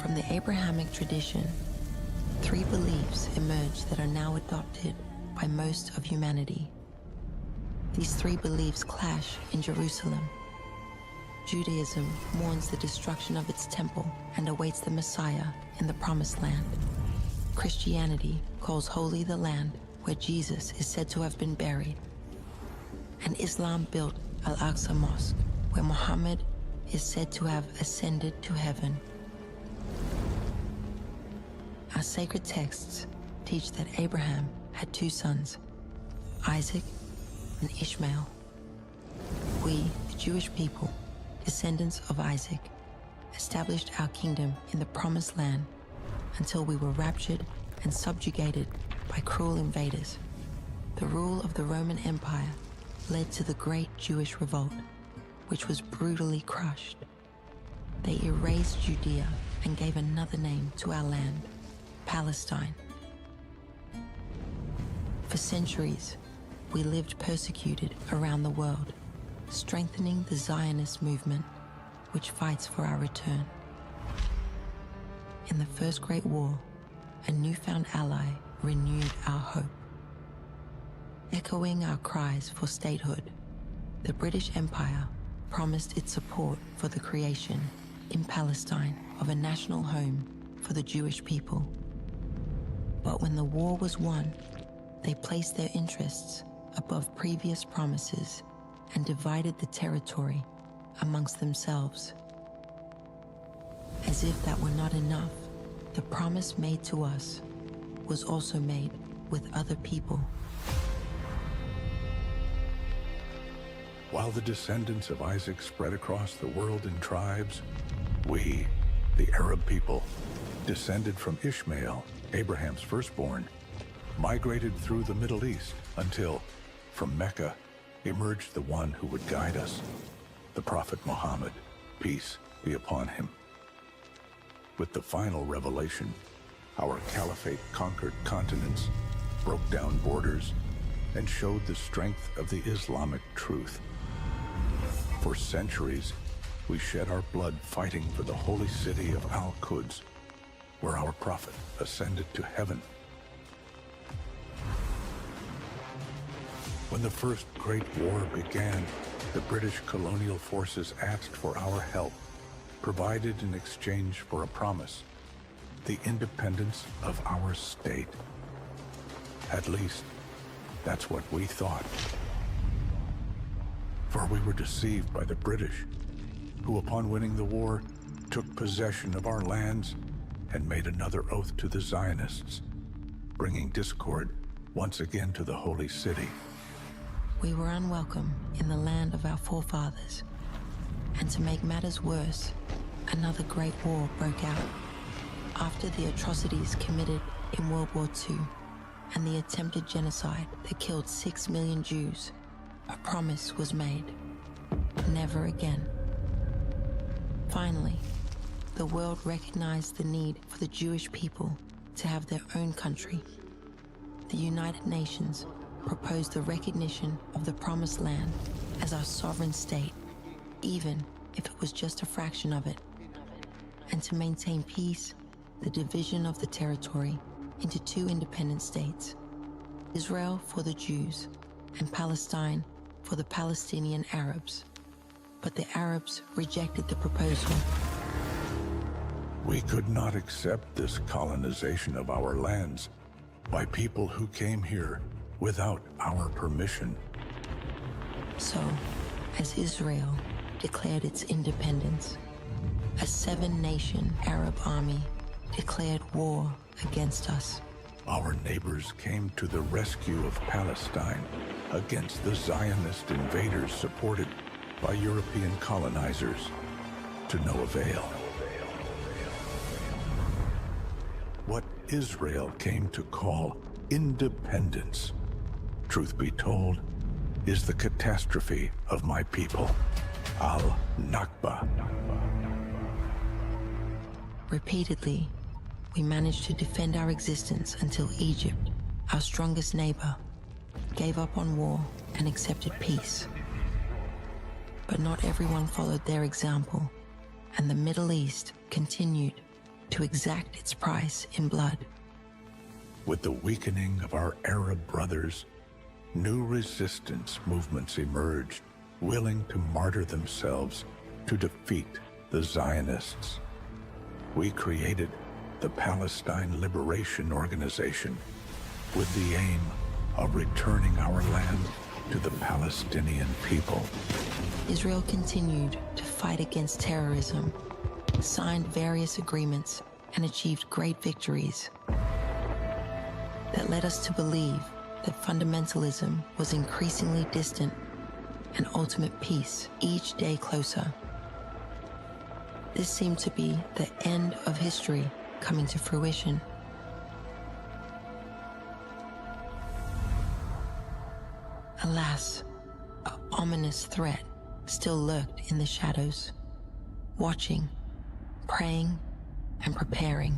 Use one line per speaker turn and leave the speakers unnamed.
From the Abrahamic tradition, three beliefs emerged that are now adopted by most of humanity. These three beliefs clash in Jerusalem. Judaism mourns the destruction of its temple and awaits the Messiah in the Promised Land. Christianity calls holy the land where Jesus is said to have been buried. And Islam built Al-Aqsa Mosque, where Muhammad is said to have ascended to heaven. Our sacred texts teach that Abraham had two sons, Isaac and Ishmael. We, the Jewish people, descendants of Isaac, established our kingdom in the Promised Land until we were raptured and subjugated by cruel invaders. The rule of the Roman Empire led to the Great Jewish Revolt, which was brutally crushed. They erased Judea and gave another name to our land, Palestine. For centuries, we lived persecuted around the world, strengthening the Zionist movement, which fights for our return. In the First Great War, a newfound ally renewed our hope. Echoing our cries for statehood, the British Empire promised its support for the creation in Palestine of a national home for the Jewish people. But when the war was won, they placed their interests above previous promises and divided the territory amongst themselves. As if that were not enough, the promise made to us was also made with other people.
While the descendants of Isaac spread across the world in tribes, we, the Arab people, descended from Ishmael, Abraham's firstborn, migrated through the Middle East until, from Mecca, emerged the one who would guide us, the Prophet Muhammad, peace be upon him. With the final revelation, our caliphate conquered continents, broke down borders, and showed the strength of the Islamic truth. For centuries, we shed our blood fighting for the holy city of Al-Quds, where our prophet ascended to heaven. When the First Great War began, the British colonial forces asked for our help, provided in exchange for a promise, the independence of our state. At least, that's what we thought. For we were deceived by the British, who upon winning the war, took possession of our lands and made another oath to the Zionists, bringing discord once again to the holy city.
We were unwelcome in the land of our forefathers, and to make matters worse, another great war broke out. After the atrocities committed in World War II and the attempted genocide that killed 6 million Jews, a promise was made: never again. Finally, the world recognized the need for the Jewish people to have their own country. The United Nations proposed the recognition of the Promised Land as our sovereign state, even if it was just a fraction of it. And to maintain peace, the division of the territory into two independent states, Israel for the Jews and Palestine for the Palestinian Arabs. But the Arabs rejected the proposal.
We could not accept this colonization of our lands by people who came here without our permission.
So, as Israel declared its independence, a 7-nation Arab army declared war against us.
Our neighbors came to the rescue of Palestine against the Zionist invaders supported by European colonizers, to no avail. What Israel came to call independence, truth be told, is the catastrophe of my people, Al-Nakba.
Repeatedly, we managed to defend our existence until Egypt, our strongest neighbor, gave up on war and accepted peace. But not everyone followed their example, and the Middle East continued to exact its price in blood.
With the weakening of our Arab brothers, new resistance movements emerged, willing to martyr themselves to defeat the Zionists. We created the Palestine Liberation Organization with the aim of returning our land to the Palestinian people.
Israel continued to fight against terrorism, signed various agreements, and achieved great victories that led us to believe that fundamentalism was increasingly distant and ultimate peace each day closer. This seemed to be the end of history coming to fruition. Alas, an ominous threat still lurked in the shadows, watching, praying, and preparing.